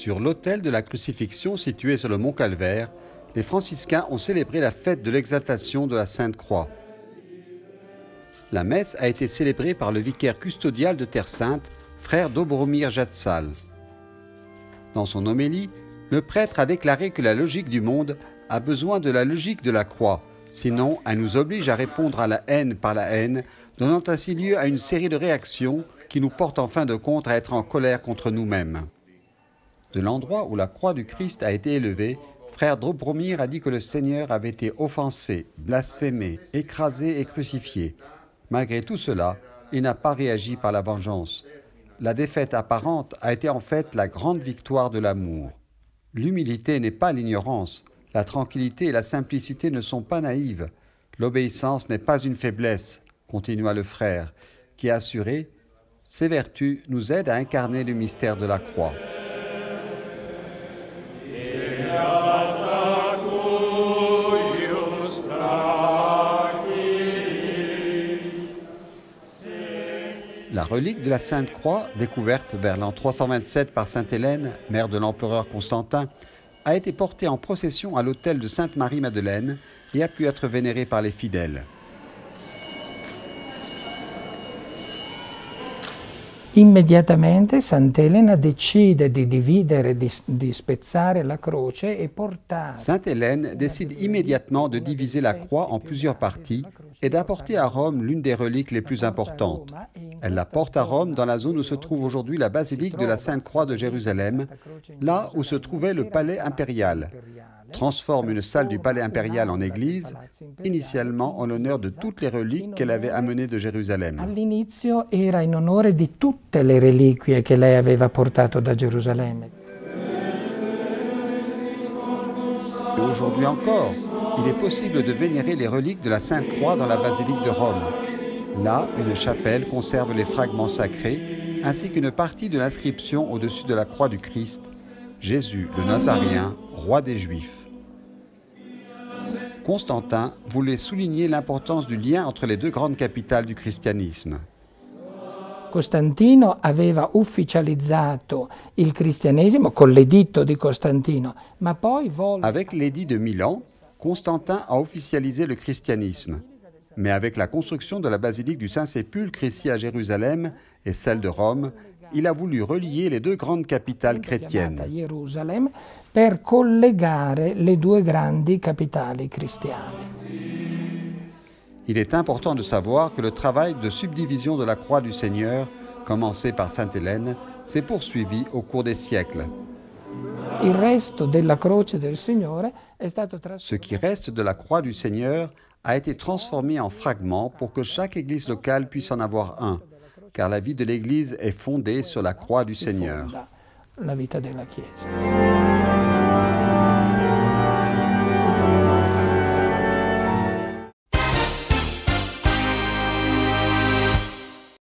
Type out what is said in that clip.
Sur l'autel de la crucifixion situé sur le mont Calvaire, les franciscains ont célébré la fête de l'exaltation de la Sainte Croix. La messe a été célébrée par le vicaire custodial de Terre Sainte, frère Dobromir Jatsal. Dans son homélie, le prêtre a déclaré que la logique du monde a besoin de la logique de la croix, sinon elle nous oblige à répondre à la haine par la haine, donnant ainsi lieu à une série de réactions qui nous portent en fin de compte à être en colère contre nous-mêmes. De l'endroit où la croix du Christ a été élevée, frère Dobromir a dit que le Seigneur avait été offensé, blasphémé, écrasé et crucifié. Malgré tout cela, il n'a pas réagi par la vengeance. La défaite apparente a été en fait la grande victoire de l'amour. L'humilité n'est pas l'ignorance. La tranquillité et la simplicité ne sont pas naïves. L'obéissance n'est pas une faiblesse, continua le frère, qui a assuré « Ces vertus nous aident à incarner le mystère de la croix ». La relique de la Sainte Croix, découverte vers l'an 327 par Sainte Hélène, mère de l'empereur Constantin, a été portée en procession à l'autel de Sainte Marie-Madeleine et a pu être vénérée par les fidèles. Immediatamente Sant'Elena decide di dividere, di spezzare la croce e portare. Sainte Hélène décide immédiatement de diviser la croix en plusieurs parties et d'apporter à Rome l'une des reliques les plus importantes. Elle la porte à Rome dans la zone où se trouve aujourd'hui la basilique de la Sainte-Croix de Jérusalem, là où se trouvait le palais impérial. Transforme une salle du palais impérial en église, initialement en l'honneur de toutes les reliques qu'elle avait amenées de Jérusalem. All'inizio era in onore di tutte le reliquie che lei aveva portato da Gerusalemme. Et aujourd'hui encore, il est possible de vénérer les reliques de la Sainte Croix dans la basilique de Rome. Là, une chapelle conserve les fragments sacrés, ainsi qu'une partie de l'inscription au-dessus de la croix du Christ, Jésus le Nazaréen, roi des Juifs. Constantin voulait souligner l'importance du lien entre les deux grandes capitales du christianisme. Costantino aveva ufficializzato il cristianesimo con l'editto di Costantino, ma poi volle... Avec l'édit de Milan, Constantin a officialisé le christianisme. Mais avec la construction de la basilique du Saint-Sépulcre ici à Jérusalem et celle de Rome, il a voulu relier les deux grandes capitales chrétiennes. Per collegare le due grandi capitali cristiane. Il est important de savoir que le travail de subdivision de la croix du Seigneur, commencé par Sainte Hélène, s'est poursuivi au cours des siècles. Ce qui reste de la croix du Seigneur a été transformé en fragments pour que chaque église locale puisse en avoir un, car la vie de l'église est fondée sur la croix du Seigneur. La vita della Chiesa.